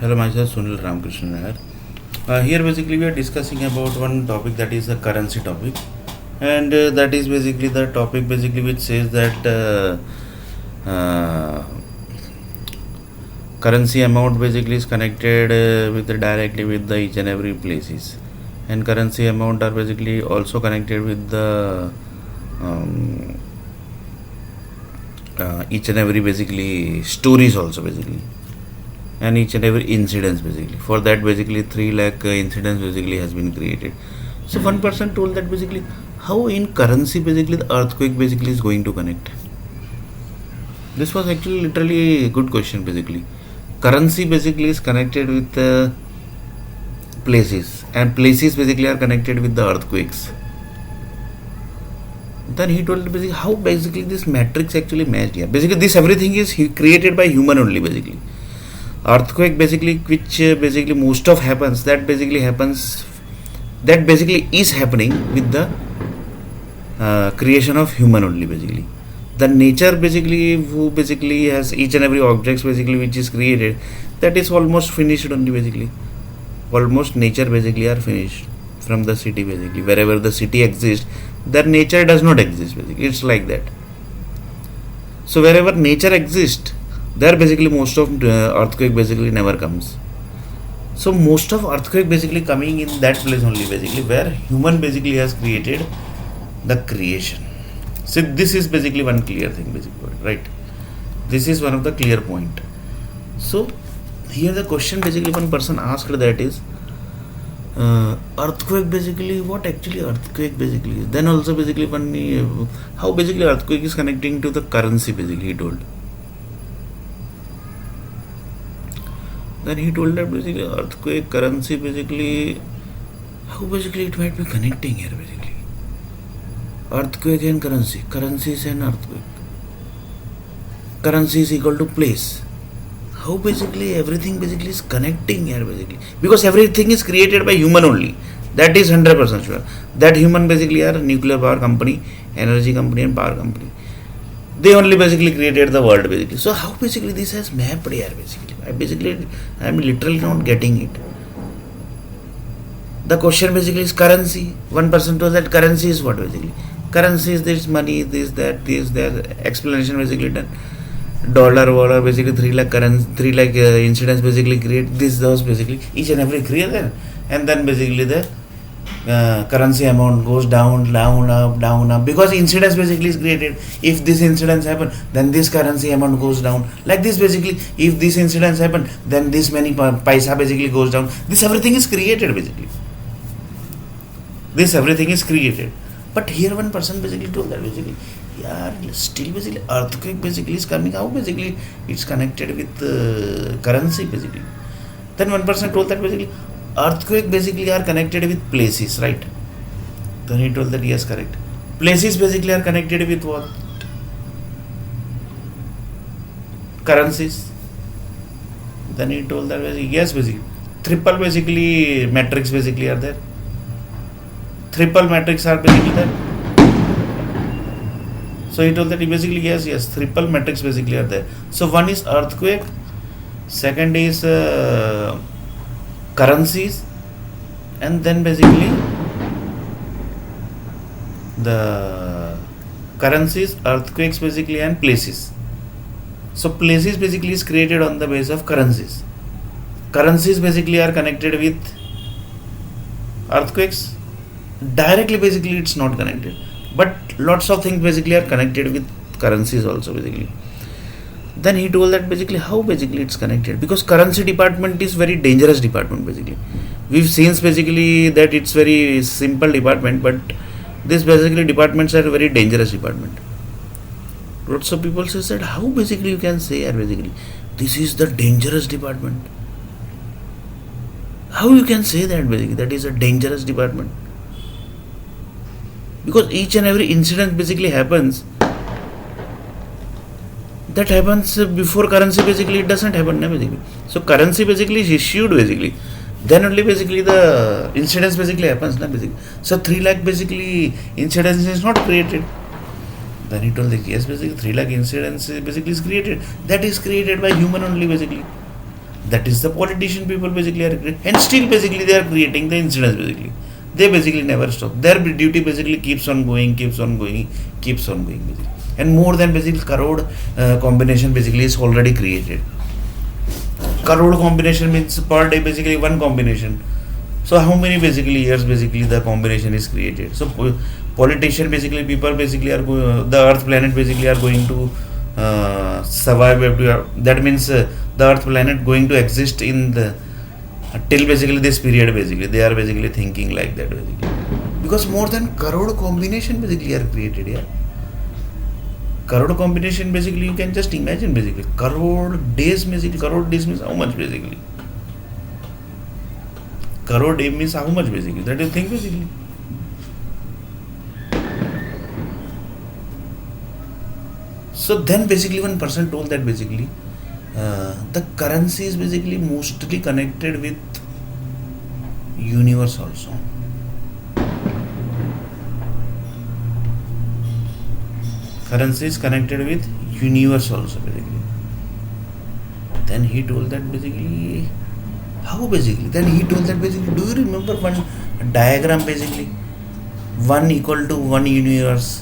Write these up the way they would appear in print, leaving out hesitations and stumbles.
Hello, myself Sunil Ramakrishnan Nair. Here, basically, we are discussing about one topic, that is the currency topic, and that is basically the topic basically which says that currency amount basically is connected directly with the each and every places, and currency amount are basically also connected with the each and every basically stories also basically, and each and every incidents basically. For that, basically 3 lakh incidents basically has been created. So one person told that basically how in currency basically the earthquake basically is going to connect. This was actually literally a good question basically. Currency basically is connected with places, and places basically are connected with the earthquakes. Then he told basically how basically this matrix actually matched here. Basically this everything is created by human only basically. Earthquake basically which basically most of happens, that basically is happening with the creation of human only basically. The nature basically who basically has each and every objects basically which is created, that is almost finished only basically. Almost nature basically are finished from the city basically. Wherever the city exists, their nature does not exist basically. It's like that. So wherever nature exists, there basically most of earthquake basically never comes. So most of earthquake basically coming in that place only basically where human basically has created the creation. So this is basically one clear thing basically, right? This is one of the clear point. So here the question basically one person asked, that is earthquake basically, what actually earthquake basically is. Then also basically one how basically earthquake is connecting to the currency basically he told. Then he told that basically earthquake, currency basically, how basically it might be connecting here basically. Earthquake and currency, currency is an earthquake, currency is equal to place. How basically everything basically is connecting here basically, because everything is created by human only. That is 100% sure. That human basically are nuclear power company, energy company and power company. They only basically created the world basically. So how basically this has mapped here basically? I am literally not getting it. The question basically is currency. One person told that currency is what basically? Currency is this money, this, that, explanation basically done. Dollar basically 3 lakh currency, 3 lakh incidents basically create this, those basically, each and every create there. And then basically the currency amount goes down, up, because incidents basically is created. If this incidents happen, then this currency amount goes down. Like this basically, if this incidents happen, then this many paisa basically goes down. This everything is created basically. This everything is created. But here one person basically told that basically, yeah, still basically earthquake basically is coming. How basically it's connected with currency basically. Then one person told that basically earthquake basically are connected with places, right? Then he told that yes, correct. Places basically are connected with what? Currencies. Then he told that basically yes, basically triple basically metrics basically are there. Triple metrics are basically there. So he told that basically yes, triple metrics basically are there. So one is earthquake, second is currencies, and then basically the currencies, earthquakes basically and places. So places basically is created on the base of currencies. Currencies basically are connected with earthquakes. Directly basically it's not connected, but lots of things basically are connected with currencies also basically. Then he told that basically how basically it's connected, because currency department is very dangerous department basically. We've seen basically that it's very simple department, but this basically departments are very dangerous department. Lots of people say that how basically you can say basically this is the dangerous department. How you can say that basically that is a dangerous department? Because each and every incident basically happens, that happens before currency basically it doesn't happen basically. So currency basically is issued basically, then only basically the incidents basically happens basically. So 3 lakh basically incidents is not created. Then he told that yes, basically 3 lakh incidents basically is created. That is created by human only basically. That is the politician people basically are creating, and still basically they are creating the incidents basically. They basically never stop. Their duty basically keeps on going basically. And more than basically crore combination basically is already created. Crore combination means per day basically one combination. So how many basically years basically the combination is created? So politician basically people basically are the Earth planet basically are going to survive. That means the Earth planet going to exist in the till basically this period basically. They are basically thinking like that basically. Because more than crore combination basically are created here. Crore combination basically you can just imagine basically. Crore days means how much basically? Crore day means how much basically? That is thing basically. So then basically one person told that basically the currency is basically mostly connected with universe also. Currency is connected with universe also basically. Then he told that basically how basically? Then he told that basically, do you remember one diagram basically? 1 equal to 1 universe.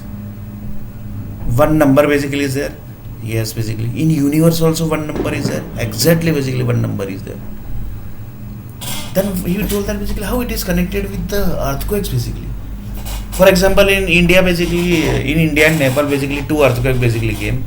One number basically is there. Yes, basically. In universe also one number is there. Exactly basically one number is there. Then he told that basically how it is connected with the earthquakes basically. For example, in India basically, in India and Nepal basically 2 earthquakes basically came.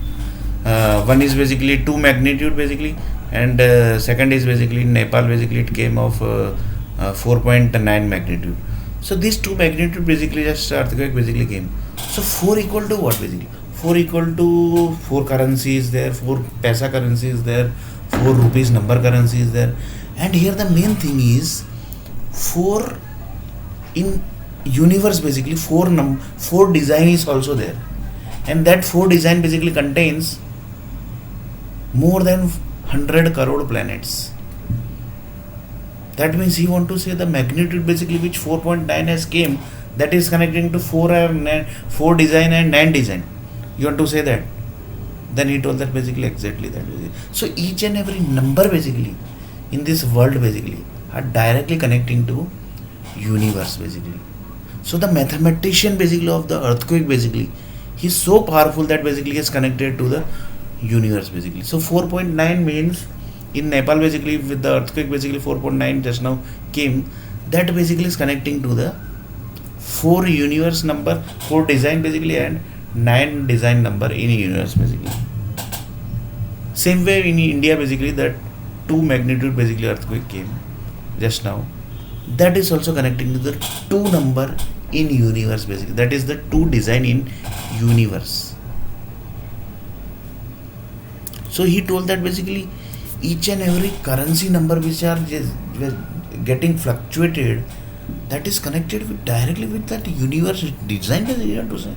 One is basically 2 magnitude basically, and second is basically in Nepal basically it came of 4.9 magnitude. So these 2 magnitude basically just earthquake basically came. So 4 equal to what basically? 4 equal to 4 currency is there, 4 paisa currency is there, 4 rupees number currency is there. And here the main thing is 4 in universe basically 4 design is also there, and that 4 design basically contains more than 100 crore planets. That means he want to say the magnitude basically which 4.9 has came, that is connecting to 4 design and 9 design. You want to say that? Then he told that basically exactly that. So each and every number basically in this world basically are directly connecting to universe basically. So the mathematician basically of the earthquake basically, he's so powerful that basically is connected to the universe basically. So 4.9 means in Nepal basically with the earthquake basically 4.9 just now came, that basically is connecting to the 4 universe number, 4 design basically and 9 design number in universe basically. Same way in India basically that 2 magnitude basically earthquake came just now, that is also connecting to the 2 number in universe basically, that is the 2 design in universe. So he told that basically each and every currency number which are just getting fluctuated, that is connected with directly with that universe design basically, you want to say.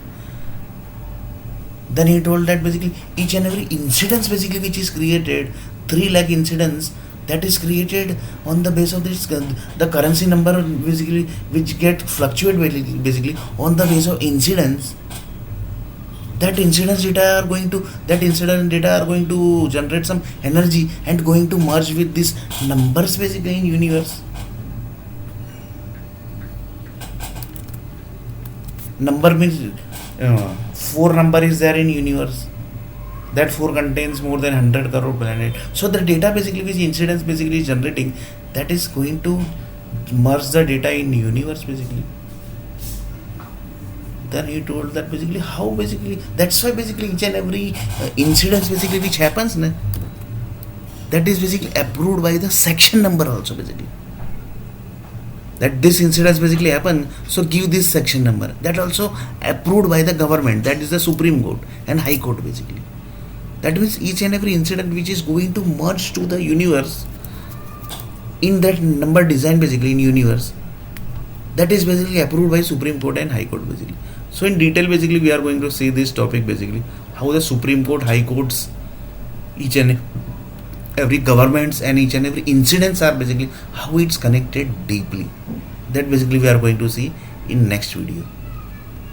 Then he told that basically each and every incidence basically which is created, 3 lakh incidents, that is created on the base of this the currency number basically which get fluctuate basically on the base of incidence. That incidence data are going to generate some energy and going to merge with these numbers basically in universe. Number means 4 number is there in universe. That 4 contains more than 100 crore planet. So the data basically which incidence basically is generating, that is going to merge the data in universe basically. Then he told that basically how basically, that's why basically each and every incidence basically which happens, that is basically approved by the section number also basically. That this incidence basically happen, so give this section number. That also approved by the government, that is the Supreme Court and High Court basically. That means each and every incident which is going to merge to the universe in that number design basically in universe, that is basically approved by Supreme Court and High Court basically. So in detail basically we are going to see this topic basically, how the Supreme Court, High Courts, each and every governments and each and every incidents are basically how it's connected deeply. That basically we are going to see in next video.